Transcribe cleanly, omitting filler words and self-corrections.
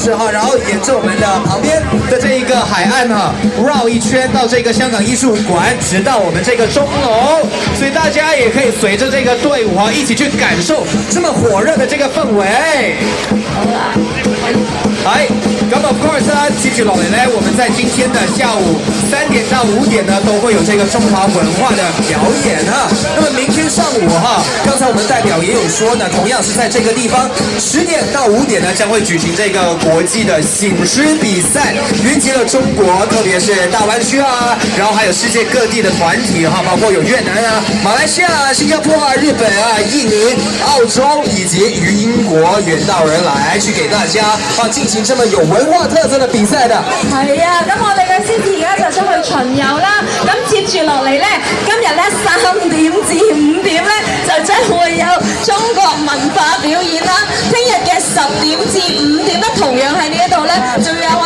式哈，然后沿着我们的旁边的这一个海岸哈，绕一圈到这个香港艺术馆，直到我们这个钟楼，所以大家也可以随着这个队伍哈，一起去感受这么火热的这个氛围。係，咁 of course 啦，接住落嚟呢，我們在今天的下午3點到5點呢，都會有這個中華文化的表演哈。那麼明天上午哈，剛才我們代表也有說呢，同樣是在這個地方10點到5點呢，將會舉行這個國際的醒獅比賽，雲集了中國，特別是大灣區啊，然後還有世界各地的團體哈，包括有越南啊、馬來西亞、新加坡啊、日本啊、印尼、澳洲以及於英國遠道而來，去給大家進行這麼有文化特色的比賽的。係啊，咁我哋嘅獅子而家就出去巡遊啦。咁接住落嚟呢，今日呢3點至5點呢，就將會有中國文化表演啦。聽日嘅10點至5點呢，同樣喺呢一度呢，仲有